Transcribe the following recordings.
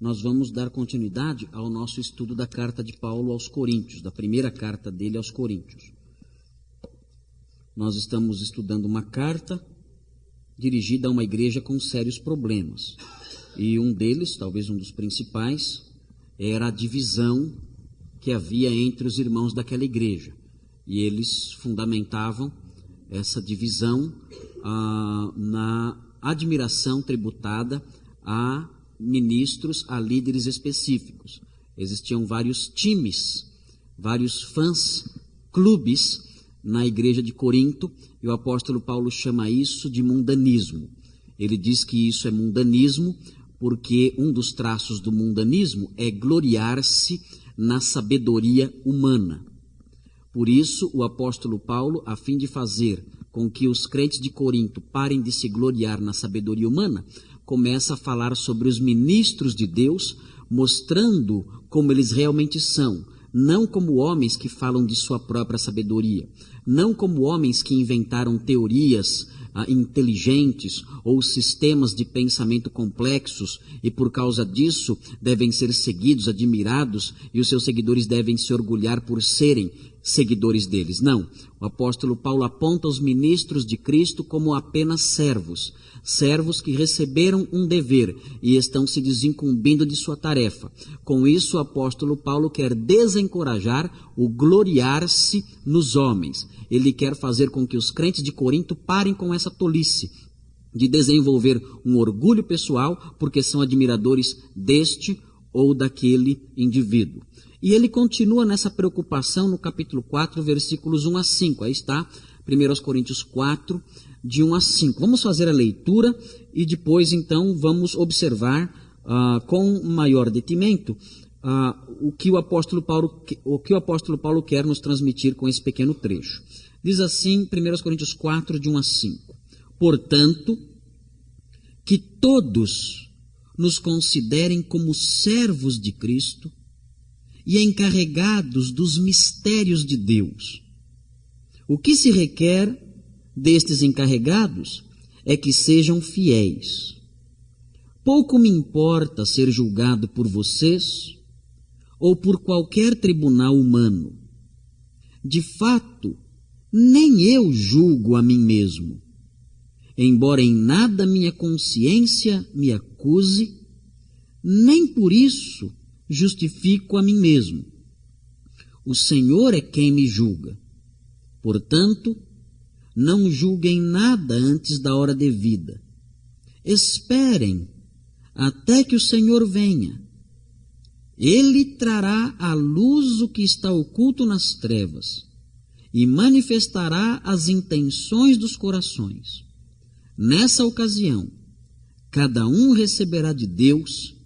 nós vamos dar continuidade ao nosso estudo da carta de Paulo aos Coríntios, da primeira carta dele aos Coríntios. Nós estamos estudando uma carta dirigida a uma igreja com sérios problemas. E um deles, talvez um dos principais, era a divisão que havia entre os irmãos daquela igreja. E eles fundamentavam essa divisão na admiração tributada a ministros, a líderes específicos. Existiam vários times, vários fãs, clubes na igreja de Corinto, e o apóstolo Paulo chama isso de mundanismo. Ele diz que isso é mundanismo porque um dos traços do mundanismo é gloriar-se na sabedoria humana. Por isso, o apóstolo Paulo, a fim de fazer com que os crentes de Corinto parem de se gloriar na sabedoria humana, começa a falar sobre os ministros de Deus, mostrando como eles realmente são, não como homens que falam de sua própria sabedoria, não como homens que inventaram teorias inteligentes ou sistemas de pensamento complexos e por causa disso devem ser seguidos, admirados e os seus seguidores devem se orgulhar por serem seguidores deles. Não, o apóstolo Paulo aponta os ministros de Cristo como apenas servos, servos que receberam um dever e estão se desincumbindo de sua tarefa. Com isso, o apóstolo Paulo quer desencorajar o gloriar-se nos homens. Ele quer fazer com que os crentes de Corinto parem com essa tolice de desenvolver um orgulho pessoal porque são admiradores deste ou daquele indivíduo. E ele continua nessa preocupação no capítulo 4, versículos 1 a 5. Aí está, 1 Coríntios 4, de 1 a 5. Vamos fazer a leitura e depois, então, vamos observar com maior detimento o que o apóstolo Paulo quer nos transmitir com esse pequeno trecho. Diz assim, 1 Coríntios 4, de 1 a 5. Portanto, que todos nos considerem como servos de Cristo e encarregados dos mistérios de Deus. O que se requer destes encarregados é que sejam fiéis. Pouco me importa ser julgado por vocês ou por qualquer tribunal humano. De fato, nem eu julgo a mim mesmo, embora em nada minha consciência me acuse, nem por isso justifico a mim mesmo. O Senhor é quem me julga. Portanto, não julguem nada antes da hora devida. Esperem até que o Senhor venha. Ele trará à luz o que está oculto nas trevas e manifestará as intenções dos corações. Nessa ocasião, cada um receberá de Deus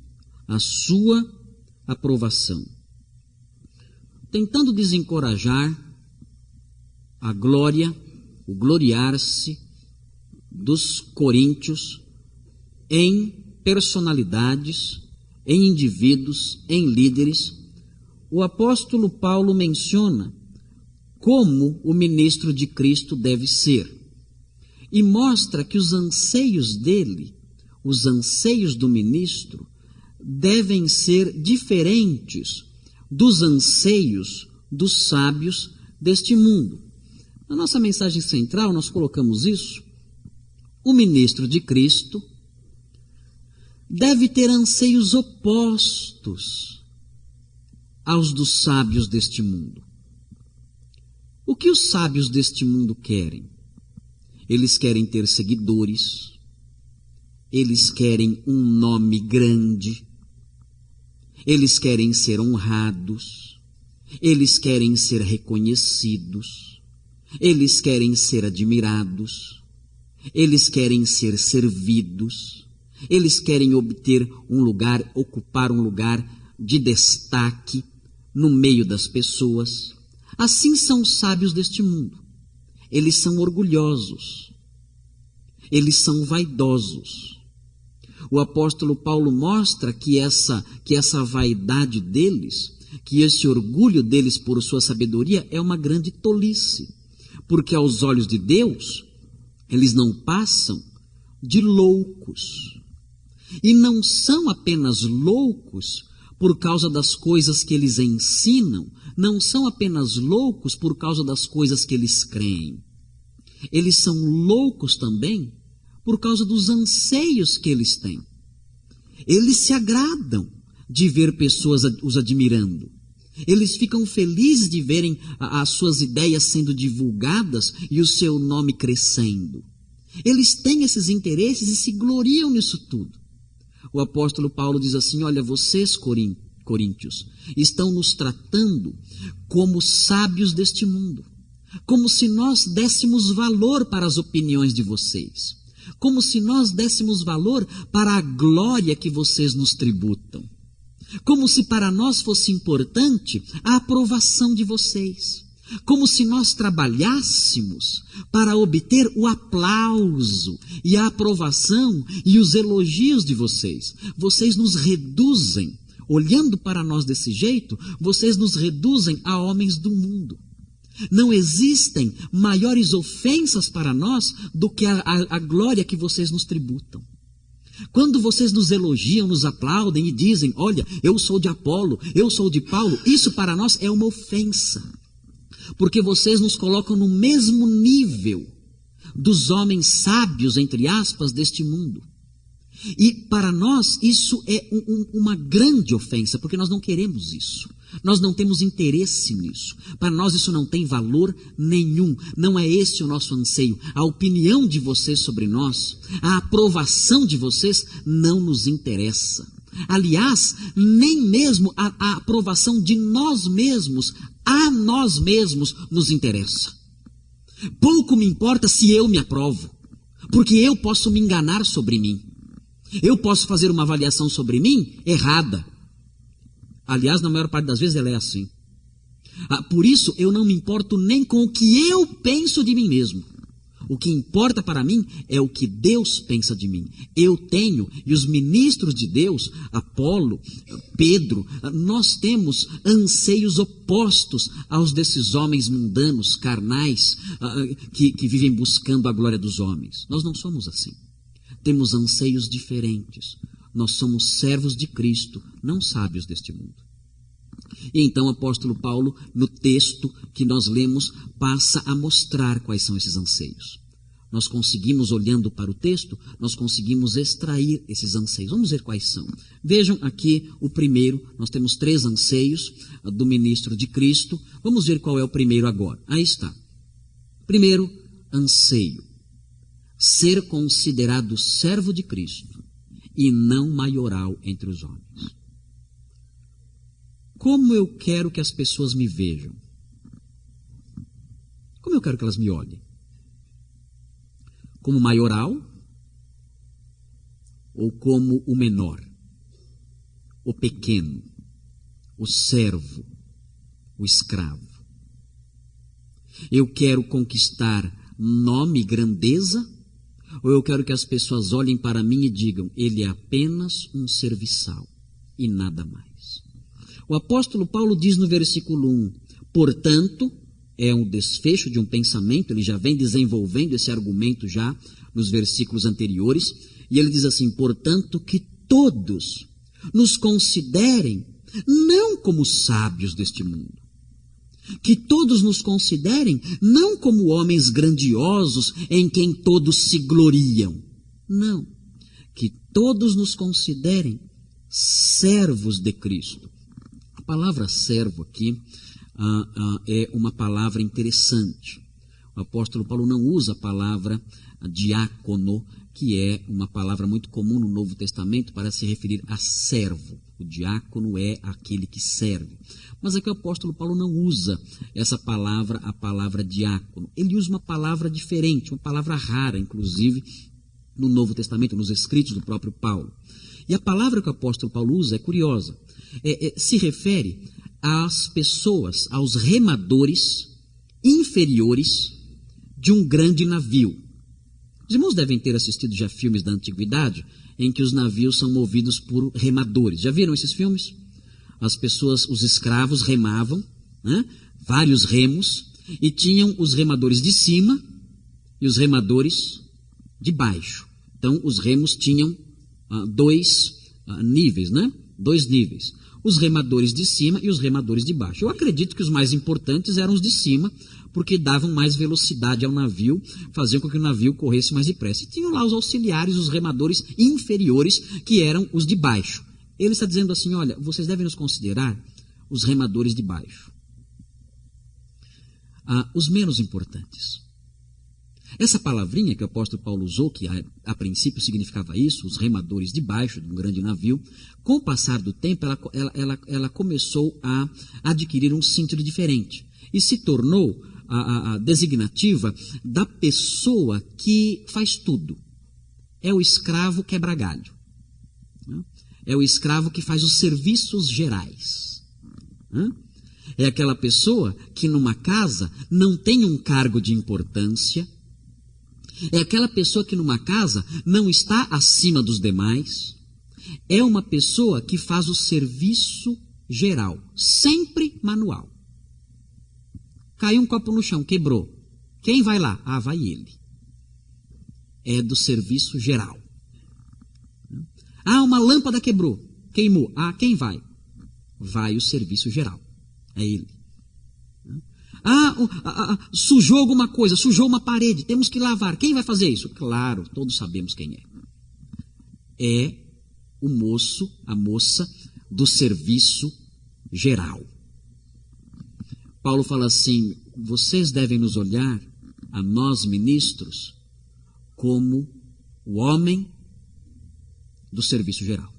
a sua aprovação. Tentando desencorajar a glória, o gloriar-se dos coríntios em personalidades, em indivíduos, em líderes, o apóstolo Paulo menciona como o ministro de Cristo deve ser e mostra que os anseios dele, os anseios do ministro, devem ser diferentes dos anseios dos sábios deste mundo. Na nossa mensagem central nós colocamos isso. O ministro de Cristo deve ter anseios opostos aos dos sábios deste mundo. O que os sábios deste mundo querem? Eles querem ter seguidores, eles querem um nome grande, eles querem ser honrados, eles querem ser reconhecidos, eles querem ser admirados, eles querem ser servidos, eles querem obter um lugar, ocupar um lugar de destaque no meio das pessoas. Assim são os sábios deste mundo. Eles são orgulhosos, eles são vaidosos. O apóstolo Paulo mostra que essa vaidade deles, que esse orgulho deles por sua sabedoria é uma grande tolice, porque aos olhos de Deus, eles não passam de loucos. E não são apenas loucos por causa das coisas que eles ensinam, não são apenas loucos por causa das coisas que eles creem. Eles são loucos também por causa dos anseios que eles têm. Eles se agradam de ver pessoas os admirando. Eles ficam felizes de verem as suas ideias sendo divulgadas e o seu nome crescendo. Eles têm esses interesses e se gloriam nisso tudo. O apóstolo Paulo diz assim: olha, vocês, coríntios, estão nos tratando como sábios deste mundo, como se nós dessemos valor para as opiniões de vocês, como se nós dessemos valor para a glória que vocês nos tributam, como se para nós fosse importante a aprovação de vocês, como se nós trabalhássemos para obter o aplauso e a aprovação e os elogios de vocês. Vocês nos reduzem, olhando para nós desse jeito, vocês nos reduzem a homens do mundo. Não existem maiores ofensas para nós do que a glória que vocês nos tributam. Quando vocês nos elogiam, nos aplaudem e dizem: olha, eu sou de Apolo, eu sou de Paulo, isso para nós é uma ofensa. Porque vocês nos colocam no mesmo nível dos homens sábios, entre aspas, deste mundo. E para nós isso é uma grande ofensa, porque nós não queremos isso. Nós não temos interesse nisso. Para nós isso não tem valor nenhum. Não é esse o nosso anseio. A opinião de vocês sobre nós, a aprovação de vocês não nos interessa. Aliás, nem mesmo a aprovação de nós mesmos, a nós mesmos nos interessa. Pouco me importa se eu me aprovo, porque eu posso me enganar sobre mim. Eu posso fazer uma avaliação sobre mim errada. Aliás, na maior parte das vezes ela é assim. Por isso, eu não me importo nem com o que eu penso de mim mesmo. O que importa para mim é o que Deus pensa de mim. Eu tenho, e os ministros de Deus, Apolo, Pedro, nós temos anseios opostos aos desses homens mundanos, carnais, que vivem buscando a glória dos homens. Nós não somos assim. Temos anseios diferentes. Nós somos servos de Cristo, não sábios deste mundo. E então o apóstolo Paulo, no texto que nós lemos, passa a mostrar quais são esses anseios. Nós conseguimos, olhando para o texto, nós conseguimos extrair esses anseios. Vamos ver quais são. Vejam aqui o primeiro, nós temos 3 anseios do ministro de Cristo. Vamos ver qual é o primeiro agora. Aí está. Primeiro anseio: ser considerado servo de Cristo e não maioral entre os homens. Como eu quero que as pessoas me vejam? Como eu quero que elas me olhem? Como maioral? Ou como o menor? O pequeno? O servo? O escravo? Eu quero conquistar nome e grandeza? Ou eu quero que as pessoas olhem para mim e digam: ele é apenas um serviçal e nada mais? O apóstolo Paulo diz no versículo 1, portanto, é um desfecho de um pensamento, ele já vem desenvolvendo esse argumento já nos versículos anteriores, e ele diz assim: portanto, que todos nos considerem não como sábios deste mundo, que todos nos considerem não como homens grandiosos em quem todos se gloriam, não, que todos nos considerem servos de Cristo. A palavra servo aqui é uma palavra interessante. O apóstolo Paulo não usa a palavra diácono, que é uma palavra muito comum no Novo Testamento para se referir a servo. O diácono é aquele que serve. Mas aqui o apóstolo Paulo não usa essa palavra, a palavra diácono. Ele usa uma palavra diferente, uma palavra rara, inclusive, no Novo Testamento, nos escritos do próprio Paulo. E a palavra que o apóstolo Paulo usa é curiosa. Se refere às pessoas, aos remadores inferiores de um grande navio. Os irmãos devem ter assistido já filmes da antiguidade em que os navios são movidos por remadores. Já viram esses filmes? As pessoas, os escravos remavam, né? Vários remos, e tinham os remadores de cima e os remadores de baixo. Então os remos tinham dois níveis, né? 2 níveis. Os remadores de cima e os remadores de baixo. Eu acredito que os mais importantes eram os de cima, porque davam mais velocidade ao navio, faziam com que o navio corresse mais depressa. E tinham lá os auxiliares, os remadores inferiores, que eram os de baixo. Ele está dizendo assim, olha, vocês devem nos considerar os remadores de baixo. Os menos importantes. Essa palavrinha que o apóstolo Paulo usou, que a princípio significava isso, os remadores de baixo de um grande navio, com o passar do tempo ela começou a adquirir um sentido diferente e se tornou a designativa da pessoa que faz tudo. É o escravo quebra-galho. É o escravo que faz os serviços gerais. É aquela pessoa que numa casa não tem um cargo de importância. É aquela pessoa que numa casa não está acima dos demais. É uma pessoa que faz o serviço geral, sempre manual. Caiu um copo no chão, quebrou. Quem vai lá? Vai ele. É do serviço geral. Uma lâmpada quebrou, queimou. Quem vai? Vai o serviço geral. É ele. Sujou alguma coisa, sujou uma parede, temos que lavar. Quem vai fazer isso? Claro, todos sabemos quem é. É o moço, a moça do serviço geral. Paulo fala assim, vocês devem nos olhar, a nós ministros, como o homem do serviço geral.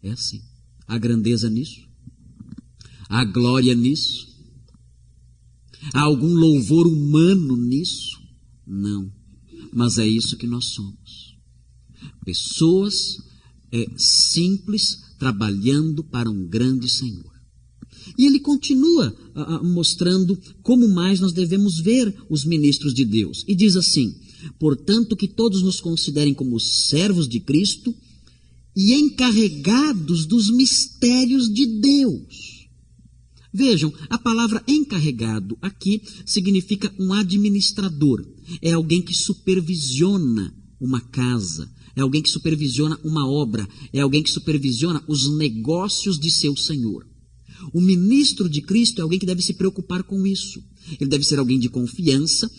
É assim. Há grandeza nisso? Há glória nisso? Há algum louvor humano nisso? Não. Mas é isso que nós somos. Pessoas simples trabalhando para um grande Senhor. E ele continua mostrando como mais nós devemos ver os ministros de Deus. E diz assim, portanto que todos nos considerem como servos de Cristo e encarregados dos mistérios de Deus. Vejam, a palavra encarregado aqui significa um administrador. É alguém que supervisiona uma casa, é alguém que supervisiona uma obra, é alguém que supervisiona os negócios de seu Senhor. O ministro de Cristo é alguém que deve se preocupar com isso. Ele deve ser alguém de confiança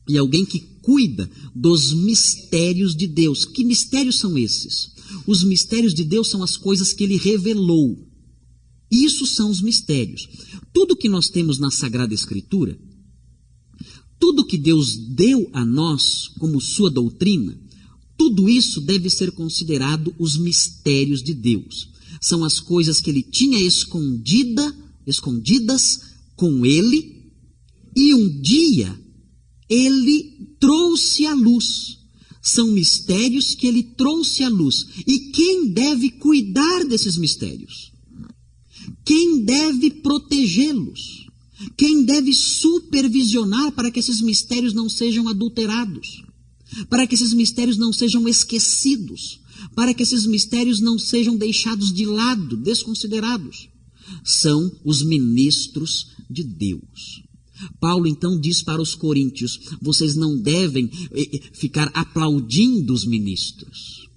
e alguém que cuida dos mistérios de Deus. Que mistérios são esses? Os mistérios de Deus são as coisas que ele revelou. Isso são os mistérios. Tudo que nós temos na Sagrada Escritura, tudo que Deus deu a nós como sua doutrina, tudo isso deve ser considerado os mistérios de Deus. São as coisas que ele tinha escondidas com ele, e um dia ele trouxe à luz. São mistérios que ele trouxe à luz. E quem deve cuidar desses mistérios? Quem deve protegê-los? Quem deve supervisionar para que esses mistérios não sejam adulterados? Para que esses mistérios não sejam esquecidos? Para que esses mistérios não sejam deixados de lado, desconsiderados? São os ministros de Deus. Paulo então diz para os coríntios, vocês não devem ficar aplaudindo os ministros.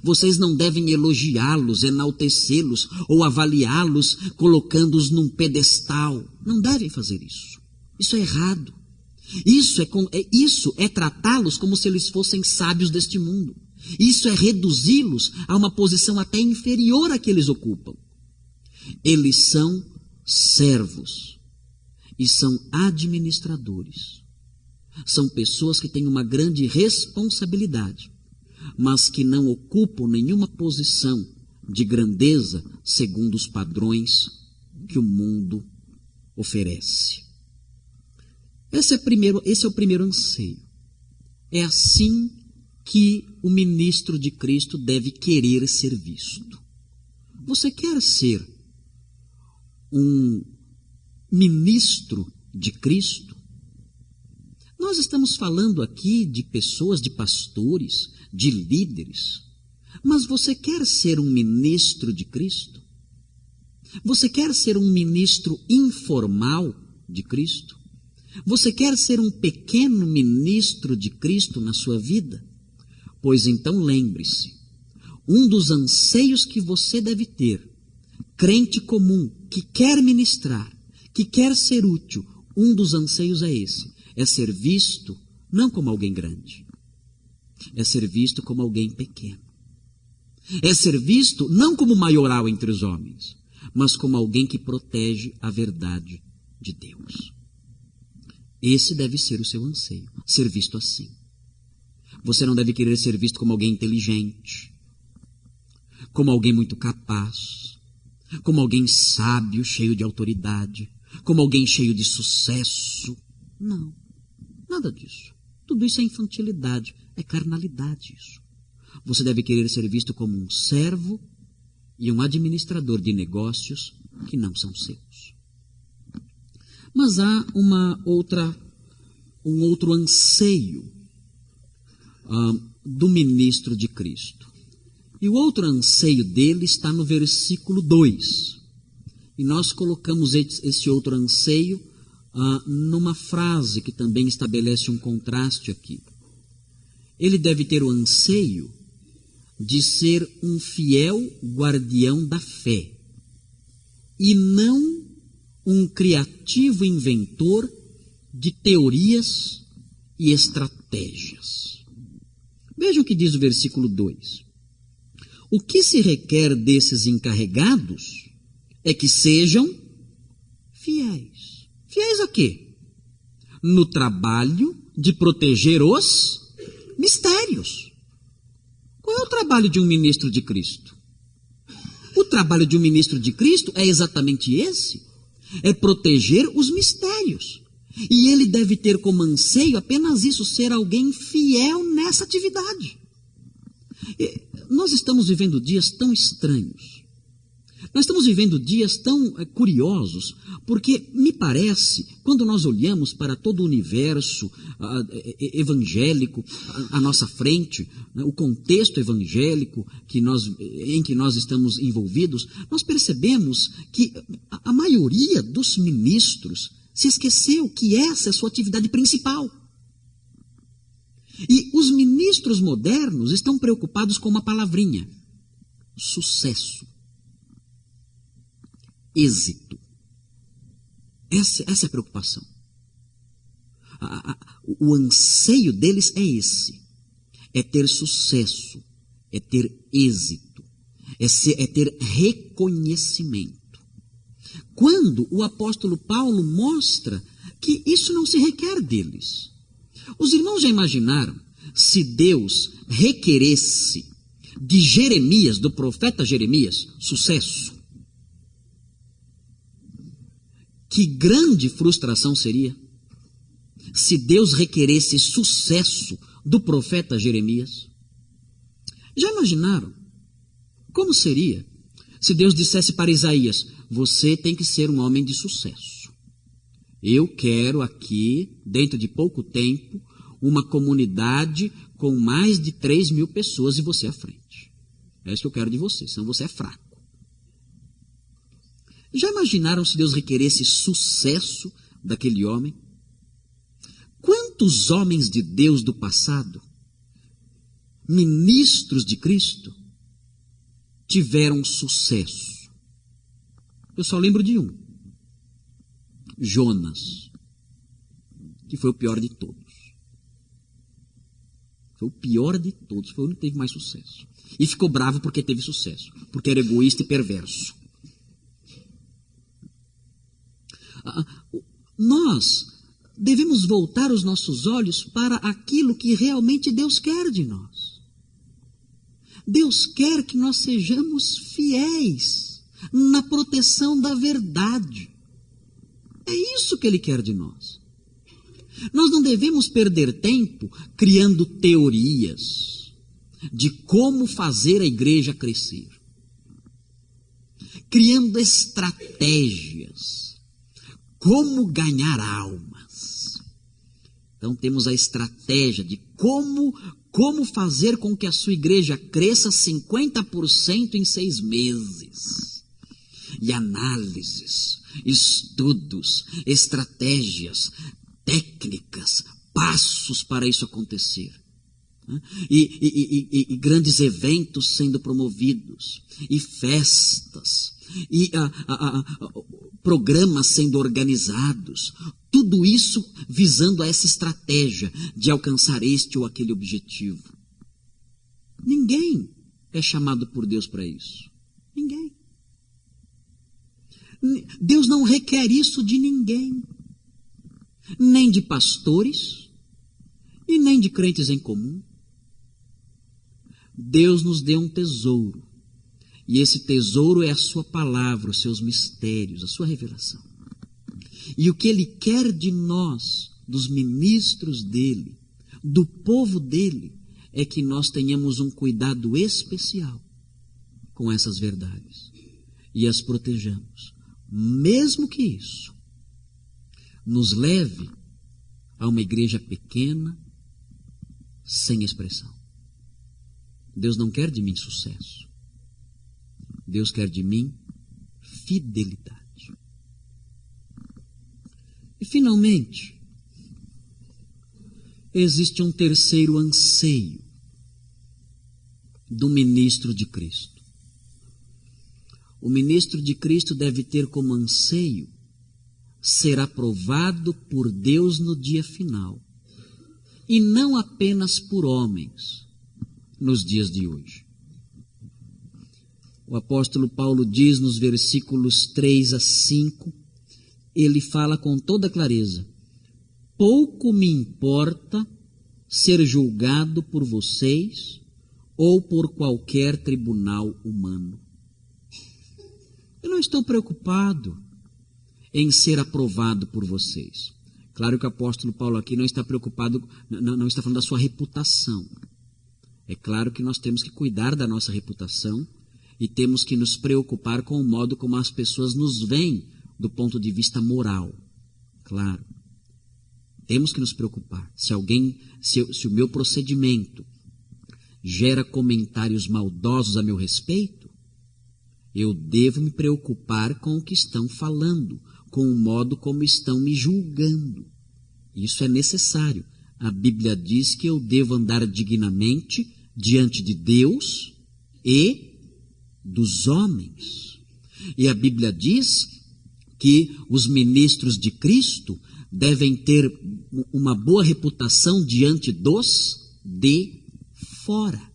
Vocês não devem elogiá-los, enaltecê-los ou avaliá-los colocando-os num pedestal. Não devem fazer isso. Isso é errado. Isso é tratá-los como se eles fossem sábios deste mundo. Isso é reduzi-los a uma posição até inferior à que eles ocupam. Eles são servos e são administradores. São pessoas que têm uma grande responsabilidade, mas que não ocupam nenhuma posição de grandeza segundo os padrões que o mundo oferece. Esse é o primeiro anseio. É assim que o ministro de Cristo deve querer ser visto. Você quer ser um ministro de Cristo? Nós estamos falando aqui de pessoas, de pastores, de líderes, mas você quer ser um ministro de Cristo? Você quer ser um ministro informal de Cristo? Você quer ser um pequeno ministro de Cristo na sua vida? Pois então lembre-se, Um dos anseios que você deve ter, crente comum, que quer ministrar, que quer ser útil, um dos anseios é esse, é ser visto não como alguém grande, é ser visto como alguém pequeno. É ser visto não como maioral entre os homens, mas como alguém que protege a verdade de Deus. Esse deve ser o seu anseio, ser visto assim. Você não deve querer ser visto como alguém inteligente, como alguém muito capaz, como alguém sábio, cheio de autoridade, como alguém cheio de sucesso. Não, nada disso. Tudo isso é infantilidade, é carnalidade isso. Você deve querer ser visto como um servo e um administrador de negócios que não são seus. Mas há um outro anseio do ministro de Cristo. E o outro anseio dele está no versículo 2. E nós colocamos esse outro anseio numa frase que também estabelece um contraste aqui. Ele deve ter o anseio de ser um fiel guardião da fé e não um criativo inventor de teorias e estratégias. Vejam o que diz o versículo 2. O que se requer desses encarregados é que sejam fiéis. Fiéis a quê? No trabalho de proteger os mistérios. Qual é o trabalho de um ministro de Cristo? O trabalho de um ministro de Cristo é exatamente esse. É proteger os mistérios. E ele deve ter como anseio apenas isso, ser alguém fiel nessa atividade. Nós estamos vivendo dias tão estranhos. Nós estamos vivendo dias tão curiosos, porque me parece, quando nós olhamos para todo o universo evangélico à nossa frente, o contexto evangélico em que nós estamos envolvidos, nós percebemos que a maioria dos ministros se esqueceu que essa é a sua atividade principal. E os ministros modernos estão preocupados com uma palavrinha: sucesso. Êxito. Essa é a preocupação. O anseio deles é esse. É ter sucesso. É ter êxito. É ter reconhecimento. Quando o apóstolo Paulo mostra que isso não se requer deles. Os irmãos já imaginaram se Deus requeresse de Jeremias, do profeta Jeremias, sucesso? Que grande frustração seria se Deus requeresse sucesso do profeta Jeremias. Já imaginaram como seria se Deus dissesse para Isaías: você tem que ser um homem de sucesso. Eu quero aqui, dentro de pouco tempo, uma comunidade com mais de 3.000 pessoas e você à frente. É isso que eu quero de você, senão você é fraco. Já imaginaram se Deus requeresse sucesso daquele homem? Quantos homens de Deus do passado, ministros de Cristo, tiveram sucesso? Eu só lembro de um: Jonas, que foi o pior de todos. Foi o pior de todos, foi o único que teve mais sucesso. E ficou bravo porque teve sucesso, porque era egoísta e perverso. Nós devemos voltar os nossos olhos para aquilo que realmente Deus quer de nós. Deus quer que nós sejamos fiéis na proteção da verdade. É isso que Ele quer de nós. Nós não devemos perder tempo criando teorias de como fazer a igreja crescer, criando estratégias, como ganhar almas. Então temos a estratégia de como fazer com que a sua igreja cresça 50% em 6 meses. E análises, estudos, estratégias, técnicas, passos para isso acontecer. né? E grandes eventos sendo promovidos, e festas, e programas sendo organizados, tudo isso visando a essa estratégia de alcançar este ou aquele objetivo. Ninguém é chamado por Deus para isso. Ninguém. Deus não requer isso de ninguém, nem de pastores e nem de crentes em comum. Deus nos deu um tesouro, e esse tesouro é a sua palavra, os seus mistérios, a sua revelação. E o que Ele quer de nós, dos ministros dEle, do povo dEle, é que nós tenhamos um cuidado especial com essas verdades e as protejamos, mesmo que isso nos leve a uma igreja pequena, sem expressão. Deus não quer de mim sucesso. Deus quer de mim fidelidade. E finalmente, existe um terceiro anseio do ministro de Cristo. O ministro de Cristo deve ter como anseio ser aprovado por Deus no dia final, e não apenas por homens nos dias de hoje. O apóstolo Paulo diz nos versículos 3 a 5, ele fala com toda clareza: pouco me importa ser julgado por vocês ou por qualquer tribunal humano. Eu não estou preocupado em ser aprovado por vocês. Claro que o apóstolo Paulo aqui não está preocupado, não está falando da sua reputação. É claro que nós temos que cuidar da nossa reputação e temos que nos preocupar com o modo como as pessoas nos veem do ponto de vista moral. Claro. Temos que nos preocupar. Se o meu procedimento gera comentários maldosos a meu respeito, eu devo me preocupar com o que estão falando, com o modo como estão me julgando. Isso é necessário. A Bíblia diz que eu devo andar dignamente diante de Deus e dos homens. E a Bíblia diz que os ministros de Cristo devem ter uma boa reputação diante dos de fora.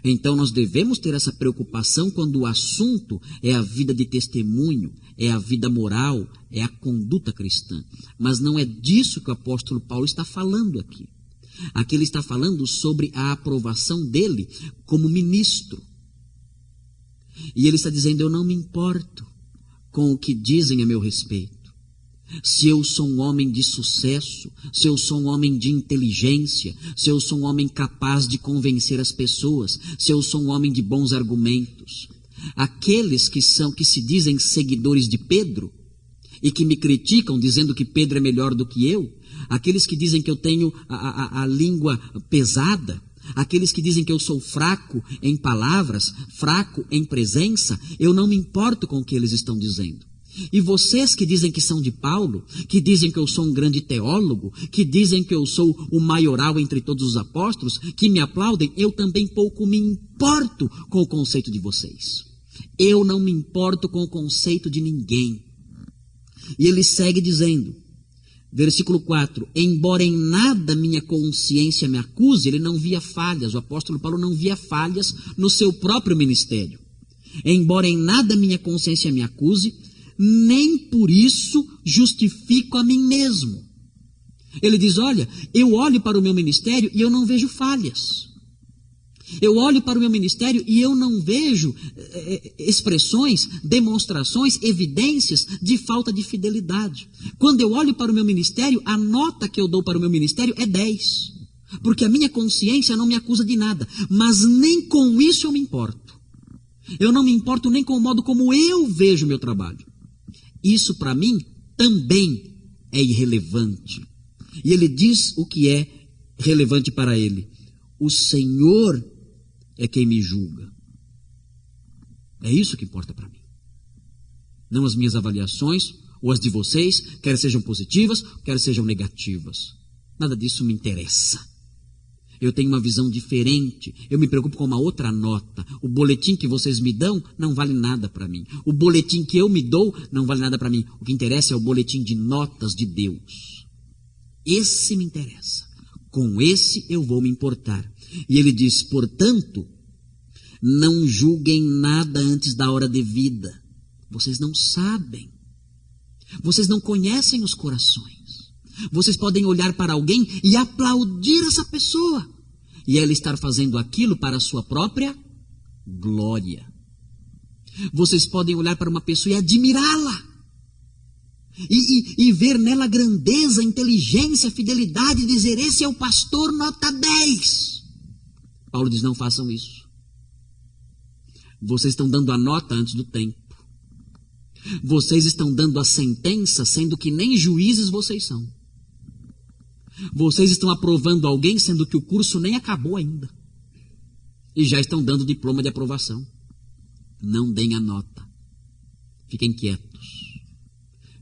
Então nós devemos ter essa preocupação quando o assunto é a vida de testemunho, é a vida moral, é a conduta cristã. Mas não é disso que o apóstolo Paulo está falando aqui. Aqui ele está falando sobre a aprovação dele como ministro. E ele está dizendo: eu não me importo com o que dizem a meu respeito. Se eu sou um homem de sucesso, se eu sou um homem de inteligência, se eu sou um homem capaz de convencer as pessoas, se eu sou um homem de bons argumentos. Aqueles que se dizem seguidores de Pedro e que me criticam dizendo que Pedro é melhor do que eu, aqueles que dizem que eu tenho a língua pesada, aqueles que dizem que eu sou fraco em palavras, fraco em presença, eu não me importo com o que eles estão dizendo. E vocês que dizem que são de Paulo, que dizem que eu sou um grande teólogo, que dizem que eu sou o maioral entre todos os apóstolos, que me aplaudem, eu também pouco me importo com o conceito de vocês. Eu não me importo com o conceito de ninguém. E ele segue dizendo, versículo 4, embora em nada minha consciência me acuse, ele não via falhas, o apóstolo Paulo não via falhas no seu próprio ministério. Embora em nada minha consciência me acuse, nem por isso justifico a mim mesmo. Ele diz, olha, eu olho para o meu ministério e eu não vejo falhas. Eu olho para o meu ministério e eu não vejo expressões, demonstrações, evidências de falta de fidelidade. Quando eu olho para o meu ministério, a nota que eu dou para o meu ministério é 10. Porque a minha consciência não me acusa de nada. Mas nem com isso eu me importo. Eu não me importo nem com o modo como eu vejo o meu trabalho. Isso para mim também é irrelevante. E ele diz o que é relevante para ele. O Senhor é quem me julga. É isso que importa para mim. Não as minhas avaliações, ou as de vocês, quer sejam positivas, quer sejam negativas. Nada disso me interessa. Eu tenho uma visão diferente. Eu me preocupo com uma outra nota. O boletim que vocês me dão não vale nada para mim. O boletim que eu me dou não vale nada para mim. O que interessa é o boletim de notas de Deus. Esse me interessa. Com esse eu vou me importar. E ele diz, portanto, não julguem nada antes da hora devida. Vocês não sabem. Vocês não conhecem os corações. Vocês podem olhar para alguém e aplaudir essa pessoa. E ela estar fazendo aquilo para a sua própria glória. Vocês podem olhar para uma pessoa e admirá-la. E ver nela grandeza, inteligência, fidelidade, e dizer, esse é o pastor nota 10. Paulo diz, não façam isso. Vocês estão dando a nota antes do tempo. Vocês estão dando a sentença, sendo que nem juízes vocês são. Vocês estão aprovando alguém, sendo que o curso nem acabou ainda. E já estão dando diploma de aprovação. Não deem a nota. Fiquem quietos.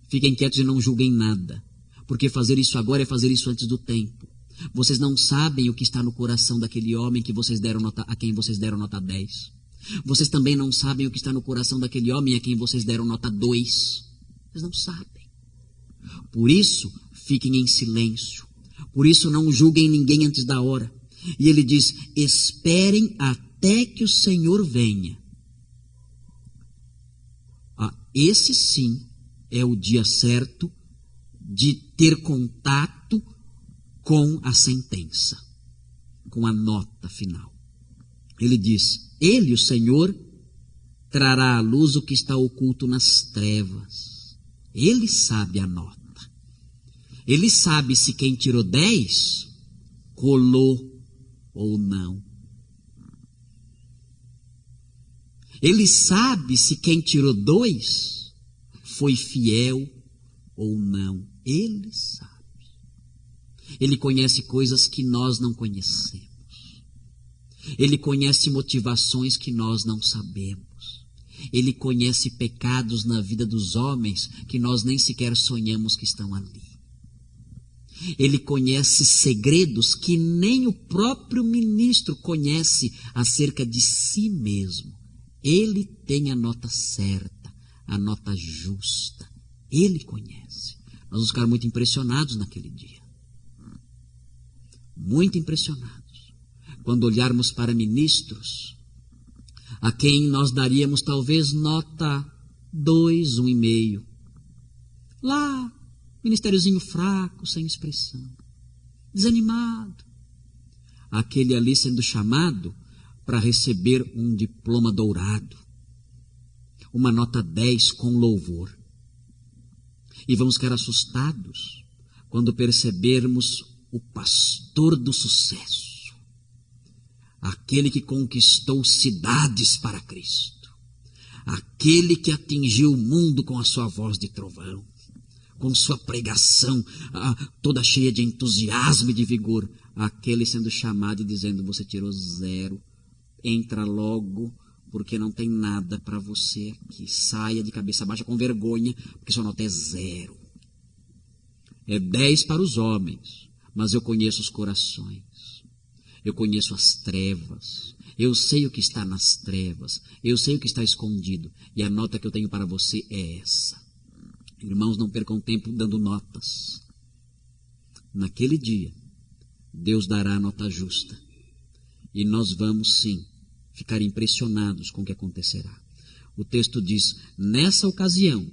Fiquem quietos e não julguem nada. Porque fazer isso agora é fazer isso antes do tempo. Vocês não sabem o que está no coração daquele homem que vocês deram nota, a quem vocês deram nota 10. Vocês também não sabem o que está no coração daquele homem a quem vocês deram nota 2. Vocês não sabem. Por isso, fiquem em silêncio. Por isso, não julguem ninguém antes da hora. E ele diz, esperem até que o Senhor venha. Esse sim é o dia certo de ter contato com a sentença, com a nota final. Ele diz, ele, o Senhor, trará à luz o que está oculto nas trevas. Ele sabe a nota. Ele sabe se quem tirou 10 colou ou não. Ele sabe se quem tirou 2 foi fiel ou não. Ele sabe. Ele conhece coisas que nós não conhecemos. Ele conhece motivações que nós não sabemos. Ele conhece pecados na vida dos homens que nós nem sequer sonhamos que estão ali. Ele conhece segredos que nem o próprio ministro conhece acerca de si mesmo. Ele tem a nota certa, a nota justa. Ele conhece. Nós vamos ficar muito impressionados naquele dia. Muito impressionados. Quando olharmos para ministros, a quem nós daríamos talvez nota 2, 1,5. Lá, ministériozinho fraco, sem expressão, desanimado. Aquele ali sendo chamado para receber um diploma dourado, uma nota 10 com louvor. E vamos ficar assustados quando percebermos o pastor do sucesso, aquele que conquistou cidades para Cristo, aquele que atingiu o mundo com a sua voz de trovão, com sua pregação toda cheia de entusiasmo e de vigor, aquele sendo chamado e dizendo, você tirou 0, entra logo, porque não tem nada para você aqui, saia de cabeça baixa com vergonha, porque sua nota é 0. É 10 para os homens, mas eu conheço os corações, eu conheço as trevas, eu sei o que está nas trevas, eu sei o que está escondido, e a nota que eu tenho para você é essa. Irmãos, não percam tempo dando notas. Naquele dia, Deus dará a nota justa. E nós vamos, sim, ficar impressionados com o que acontecerá. O texto diz, nessa ocasião,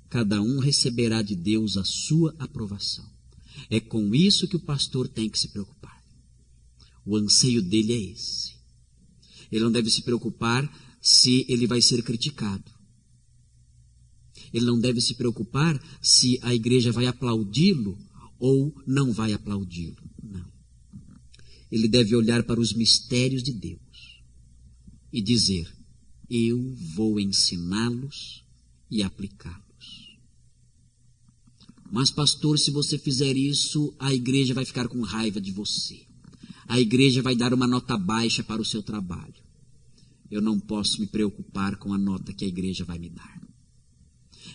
cada um receberá de Deus a sua aprovação. É com isso que o pastor tem que se preocupar. O anseio dele é esse. Ele não deve se preocupar se ele vai ser criticado. Ele não deve se preocupar se a igreja vai aplaudi-lo ou não vai aplaudi-lo. Não. Ele deve olhar para os mistérios de Deus e dizer, eu vou ensiná-los e aplicá-los. Mas pastor, se você fizer isso, a igreja vai ficar com raiva de você. A igreja vai dar uma nota baixa para o seu trabalho. Eu não posso me preocupar com a nota que a igreja vai me dar.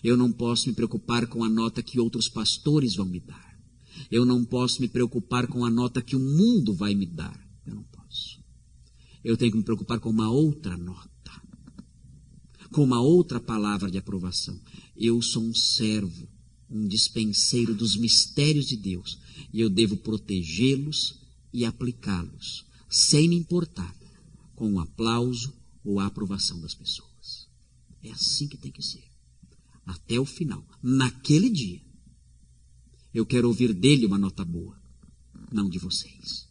Eu não posso me preocupar com a nota que outros pastores vão me dar. Eu não posso me preocupar com a nota que o mundo vai me dar. Eu não posso. Eu tenho que me preocupar com uma outra nota, com uma outra palavra de aprovação. Eu sou um servo, um dispenseiro dos mistérios de Deus, e eu devo protegê-los e aplicá-los, sem me importar com o aplauso ou a aprovação das pessoas. É assim que tem que ser. Até o final. Naquele dia, eu quero ouvir dele uma nota boa, não de vocês.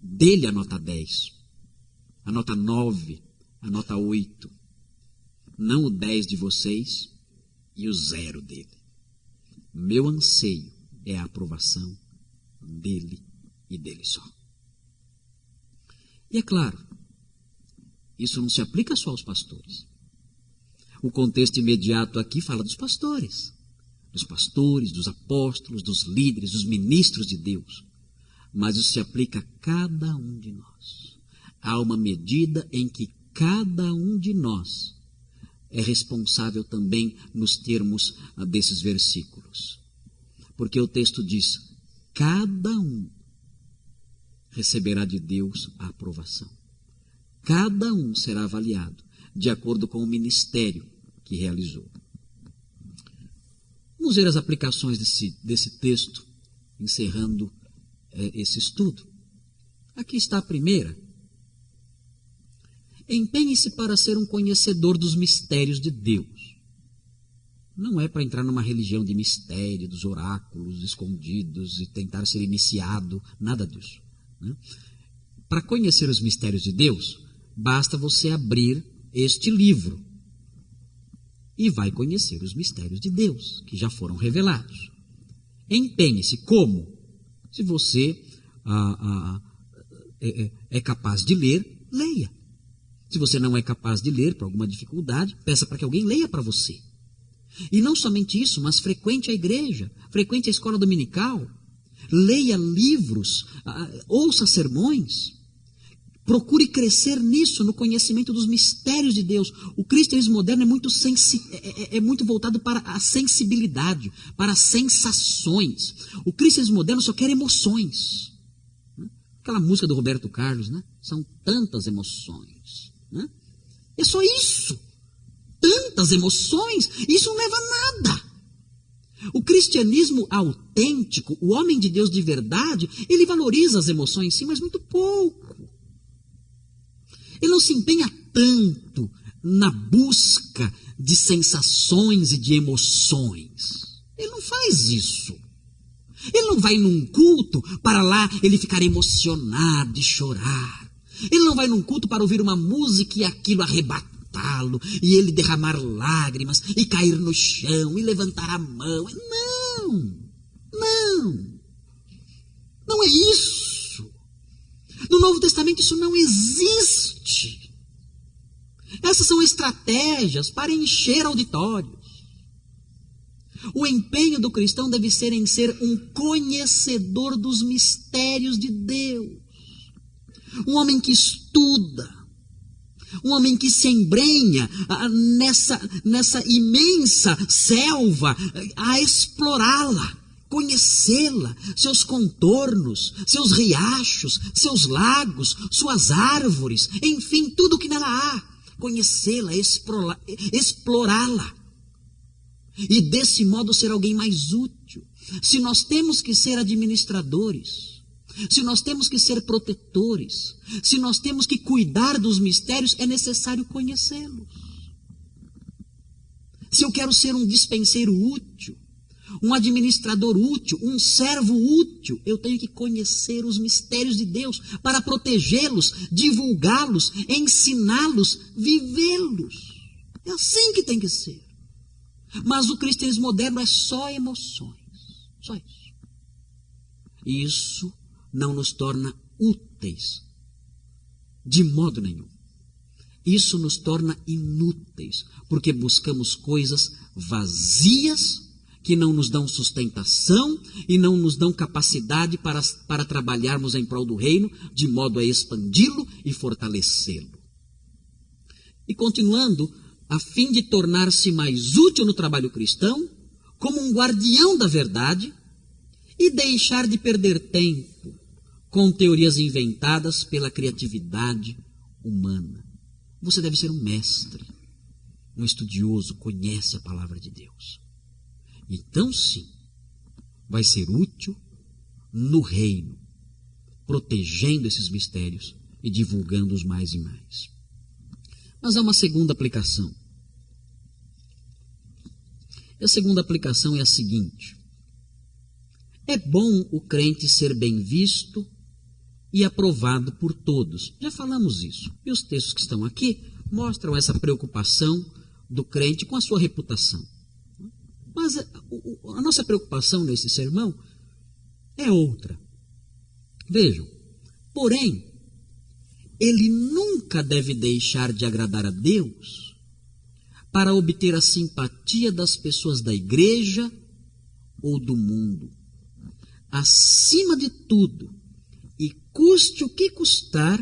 Dele a nota 10, a nota 9, a nota 8. Não o 10 de vocês e o 0 dele. Meu anseio é a aprovação dele e dele só. E é claro, isso não se aplica só aos pastores. O contexto imediato aqui fala dos pastores, dos apóstolos, dos líderes, dos ministros de Deus. Mas isso se aplica a cada um de nós. Há uma medida em que cada um de nós é responsável também nos termos desses versículos. Porque o texto diz, cada um receberá de Deus a aprovação. Cada um será avaliado de acordo com o ministério que realizou. Vamos ver as aplicações desse texto, encerrando esse estudo. Aqui está a primeira. Empenhe-se para ser um conhecedor dos mistérios de Deus. Não é para entrar numa religião de mistério, dos oráculos escondidos e tentar ser iniciado, nada disso, né? Para conhecer os mistérios de Deus, basta você abrir este livro e vai conhecer os mistérios de Deus, que já foram revelados. Empenhe-se. Como? Se você é capaz de ler, leia. Se você não é capaz de ler por alguma dificuldade, peça para que alguém leia para você. E não somente isso, mas frequente a igreja, frequente a escola dominical, leia livros, ouça sermões. Procure crescer nisso, no conhecimento dos mistérios de Deus. O cristianismo moderno é muito voltado para a sensibilidade, para as sensações. O cristianismo moderno só quer emoções. Aquela música do Roberto Carlos, né? São tantas emoções, né? É só isso. Tantas emoções, isso não leva a nada. O cristianismo autêntico, o homem de Deus de verdade, ele valoriza as emoções sim, mas muito pouco. Ele não se empenha tanto na busca de sensações e de emoções. Ele não faz isso. Ele não vai num culto para lá ele ficar emocionado e chorar. Ele não vai num culto para ouvir uma música e aquilo arrebatá-lo, e ele derramar lágrimas, e cair no chão, e levantar a mão. Não é isso. No Novo Testamento isso não existe. Essas são estratégias para encher auditórios. O empenho do cristão deve ser em ser um conhecedor dos mistérios de Deus. Um homem que estuda, um homem que se embrenha nessa imensa selva a explorá-la, conhecê-la, seus contornos, seus riachos, seus lagos, suas árvores, enfim, tudo o que nela há. Conhecê-la, explorá-la. E desse modo ser alguém mais útil. Se nós temos que ser administradores, se nós temos que ser protetores, se nós temos que cuidar dos mistérios, é necessário conhecê-los. Se eu quero ser um dispenseiro útil, um administrador útil, um servo útil, eu tenho que conhecer os mistérios de Deus para protegê-los, divulgá-los, ensiná-los, vivê-los. É assim que tem que ser. Mas o cristianismo moderno é só emoções. Só isso. E isso não nos torna úteis. De modo nenhum. Isso nos torna inúteis. Porque buscamos coisas vazias que não nos dão sustentação e não nos dão capacidade para trabalharmos em prol do reino, de modo a expandi-lo e fortalecê-lo. E continuando, a fim de tornar-se mais útil no trabalho cristão, como um guardião da verdade, e deixar de perder tempo com teorias inventadas pela criatividade humana. Você deve ser um mestre, um estudioso, conhece a palavra de Deus. Então sim, vai ser útil no reino, protegendo esses mistérios e divulgando-os mais e mais. Mas há uma segunda aplicação. E a segunda aplicação é a seguinte: é bom o crente ser bem visto e aprovado por todos. Já falamos isso. E os textos que estão aqui mostram essa preocupação do crente com a sua reputação. Mas a nossa preocupação nesse sermão é outra. Vejam, porém, ele nunca deve deixar de agradar a Deus para obter a simpatia das pessoas da igreja ou do mundo. Acima de tudo, e custe o que custar,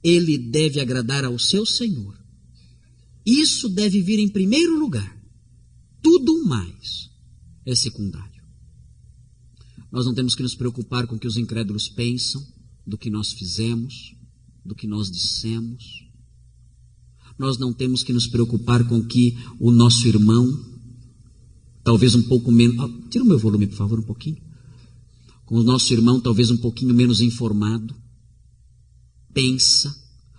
ele deve agradar ao seu Senhor. Isso deve vir em primeiro lugar. Tudo mais é secundário. Nós não temos que nos preocupar com o que os incrédulos pensam, do que nós fizemos, do que nós dissemos. Nós não temos que nos preocupar com o que o nosso irmão, talvez um pouco menos... tira o meu volume, por favor, um pouquinho. Com o nosso irmão, talvez um pouquinho menos informado, pensa,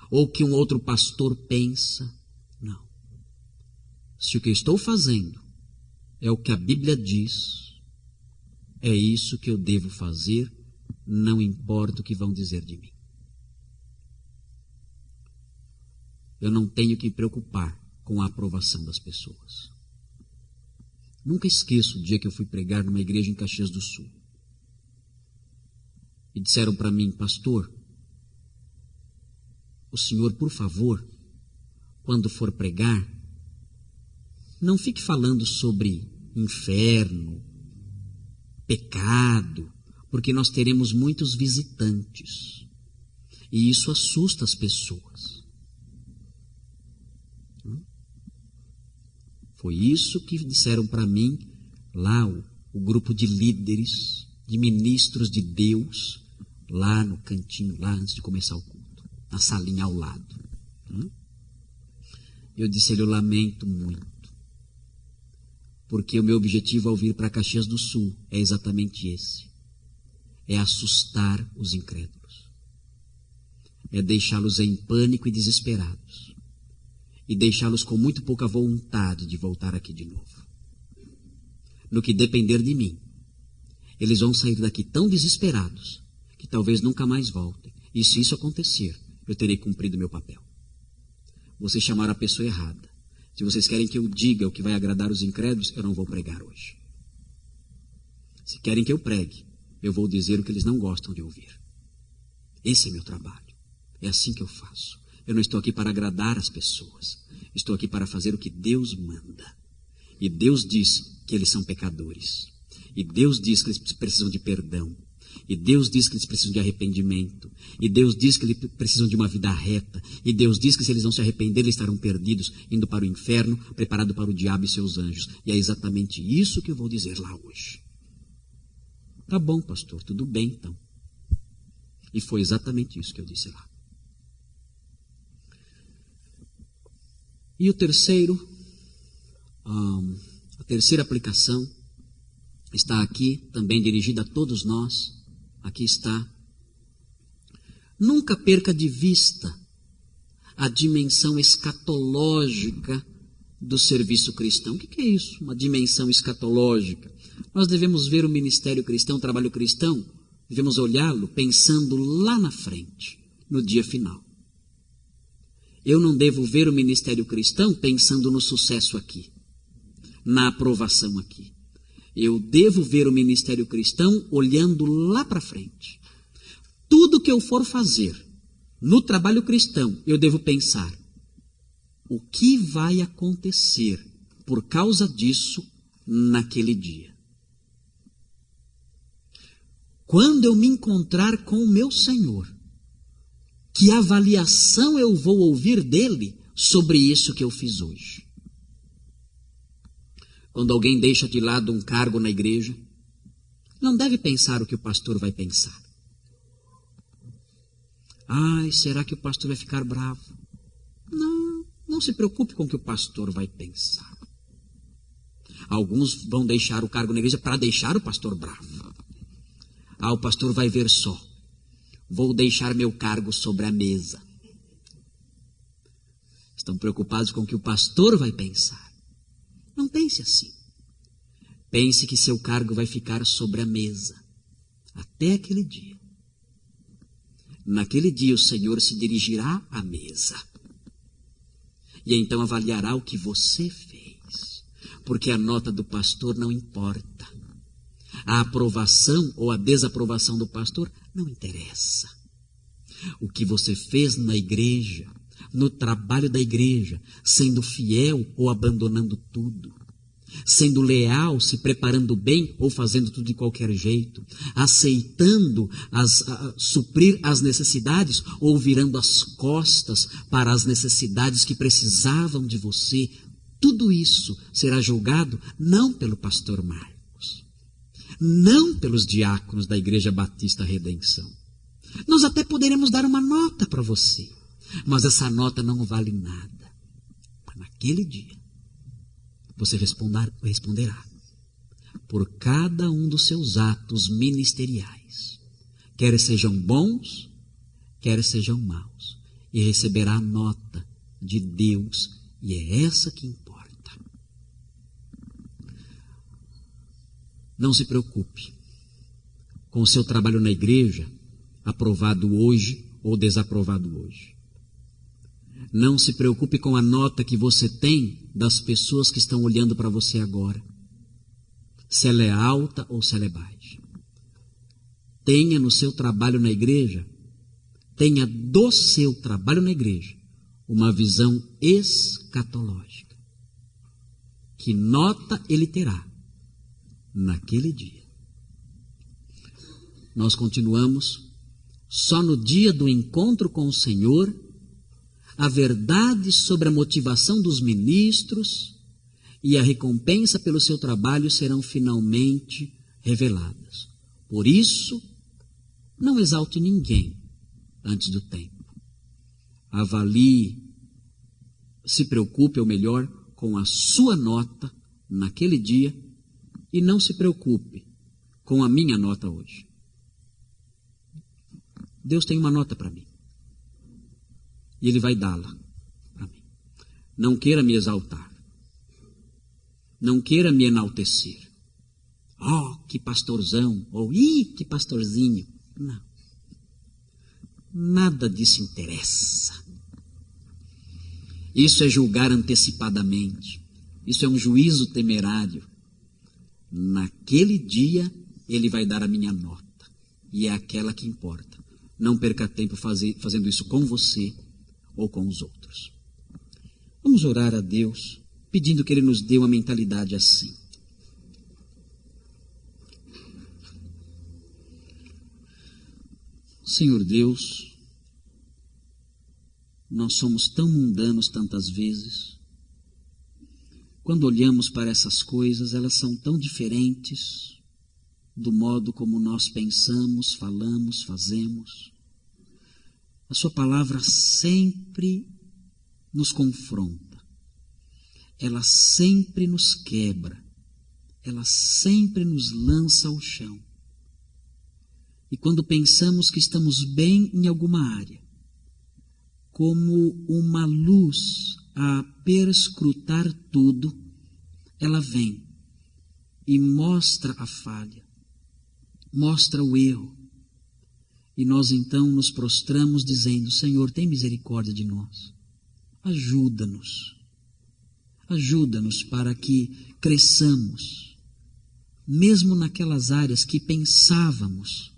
ou que um outro pastor pensa. Não. Se o que eu estou fazendo é o que a Bíblia diz, é isso que eu devo fazer, não importa o que vão dizer de mim. Eu não tenho que me preocupar com a aprovação das pessoas. Nunca esqueço o dia que eu fui pregar numa igreja em Caxias do Sul. E disseram para mim: pastor, o senhor, por favor, quando for pregar, não fique falando sobre inferno, pecado, porque nós teremos muitos visitantes. E isso assusta as pessoas. Foi isso que disseram para mim lá o grupo de líderes, de ministros de Deus, lá no cantinho, lá antes de começar o culto, na salinha ao lado. Eu disse: eu lamento muito, porque o meu objetivo ao vir para Caxias do Sul é exatamente esse: é assustar os incrédulos, é deixá-los em pânico e desesperados, e deixá-los com muito pouca vontade de voltar aqui de novo. No que depender de mim, eles vão sair daqui tão desesperados que talvez nunca mais voltem. E se isso acontecer, eu terei cumprido meu papel. Vocês chamaram a pessoa errada. Se vocês querem que eu diga o que vai agradar os incrédulos, eu não vou pregar hoje. Se querem que eu pregue, eu vou dizer o que eles não gostam de ouvir. Esse é meu trabalho. É assim que eu faço. Eu não estou aqui para agradar as pessoas. Estou aqui para fazer o que Deus manda. E Deus diz que eles são pecadores. E Deus diz que eles precisam de perdão. E Deus diz que eles precisam de arrependimento. E Deus diz que eles precisam de uma vida reta. E Deus diz que se eles não se arrependerem, eles estarão perdidos, indo para o inferno, preparado para o diabo e seus anjos. E é exatamente isso que eu vou dizer lá hoje. Tá bom, pastor, tudo bem então. E foi exatamente isso que eu disse lá. E o terceiro, a terceira aplicação está aqui, também dirigida a todos nós. Aqui está. Nunca perca de vista a dimensão escatológica do serviço cristão. O que é isso? Uma dimensão escatológica. Nós devemos ver o ministério cristão, o trabalho cristão, devemos olhá-lo pensando lá na frente, no dia final. Eu não devo ver o ministério cristão pensando no sucesso aqui, na aprovação aqui. Eu devo ver o ministério cristão olhando lá para frente. Tudo que eu for fazer no trabalho cristão, eu devo pensar: o que vai acontecer por causa disso naquele dia? Quando eu me encontrar com o meu Senhor, que avaliação eu vou ouvir dele sobre isso que eu fiz hoje? Quando alguém deixa de lado um cargo na igreja, não deve pensar o que o pastor vai pensar. Ai, será que o pastor vai ficar bravo? Não, não se preocupe com o que o pastor vai pensar. Alguns vão deixar o cargo na igreja para deixar o pastor bravo. O pastor vai ver só. Vou deixar meu cargo sobre a mesa. Estão preocupados com o que o pastor vai pensar. Não pense assim. Pense que seu cargo vai ficar sobre a mesa. Até aquele dia. Naquele dia o Senhor se dirigirá à mesa. E então avaliará o que você fez. Porque a nota do pastor não importa. A aprovação ou a desaprovação do pastor não interessa. O que você fez na igreja, no trabalho da igreja, sendo fiel ou abandonando tudo, sendo leal, se preparando bem ou fazendo tudo de qualquer jeito, aceitando suprir as necessidades ou virando as costas para as necessidades que precisavam de você, tudo isso será julgado não pelo pastor Marcos, não pelos diáconos da Igreja Batista Redenção. Nós até poderemos dar uma nota para você, mas essa nota não vale nada. Mas naquele dia, você responderá por cada um dos seus atos ministeriais, quer sejam bons, quer sejam maus, e receberá a nota de Deus, e é essa que importa. Não se preocupe com o seu trabalho na igreja, aprovado hoje ou desaprovado hoje. Não se preocupe com a nota que você tem das pessoas que estão olhando para você agora. Se ela é alta ou se ela é baixa. Tenha no seu trabalho na igreja, tenha do seu trabalho na igreja, uma visão escatológica. Que nota ele terá naquele dia? Nós continuamos. Só no dia do encontro com o Senhor, a verdade sobre a motivação dos ministros e a recompensa pelo seu trabalho serão finalmente reveladas. Por isso, não exalte ninguém antes do tempo. Avalie, se preocupe, ou melhor, com a sua nota naquele dia e não se preocupe com a minha nota hoje. Deus tem uma nota para mim. E Ele vai dá-la para mim. Não queira me exaltar. Não queira me enaltecer. Oh, que pastorzão. Ou, que pastorzinho. Não. Nada disso interessa. Isso é julgar antecipadamente. Isso é um juízo temerário. Naquele dia, Ele vai dar a minha nota. E é aquela que importa. Não perca tempo fazendo isso com você ou com os outros. Vamos orar a Deus, pedindo que Ele nos dê uma mentalidade assim. Senhor Deus, nós somos tão mundanos tantas vezes. Quando olhamos para essas coisas, elas são tão diferentes do modo como nós pensamos, falamos, fazemos. A sua palavra sempre nos confronta. Ela sempre nos quebra. Ela sempre nos lança ao chão. E quando pensamos que estamos bem em alguma área, como uma luz a perscrutar tudo, ela vem e mostra a falha, mostra o erro. E nós então nos prostramos dizendo: Senhor, tem misericórdia de nós. Ajuda-nos. Ajuda-nos para que cresçamos, mesmo naquelas áreas que pensávamos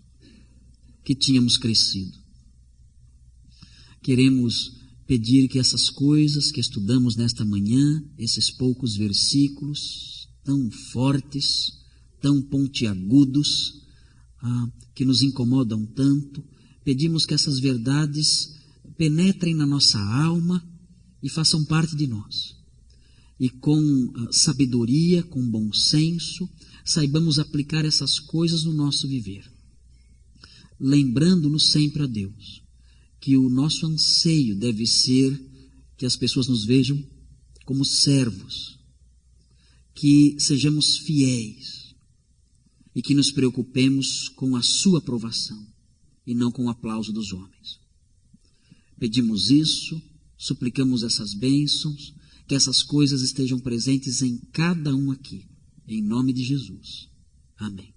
que tínhamos crescido. Queremos pedir que essas coisas que estudamos nesta manhã, esses poucos versículos tão fortes, tão pontiagudos, que nos incomodam tanto, pedimos que essas verdades penetrem na nossa alma e façam parte de nós. E com sabedoria, com bom senso, saibamos aplicar essas coisas no nosso viver. Lembrando-nos sempre a Deus que o nosso anseio deve ser que as pessoas nos vejam como servos, que sejamos fiéis e que nos preocupemos com a sua aprovação e não com o aplauso dos homens. Pedimos isso, suplicamos essas bênçãos, que essas coisas estejam presentes em cada um aqui, em nome de Jesus. Amém.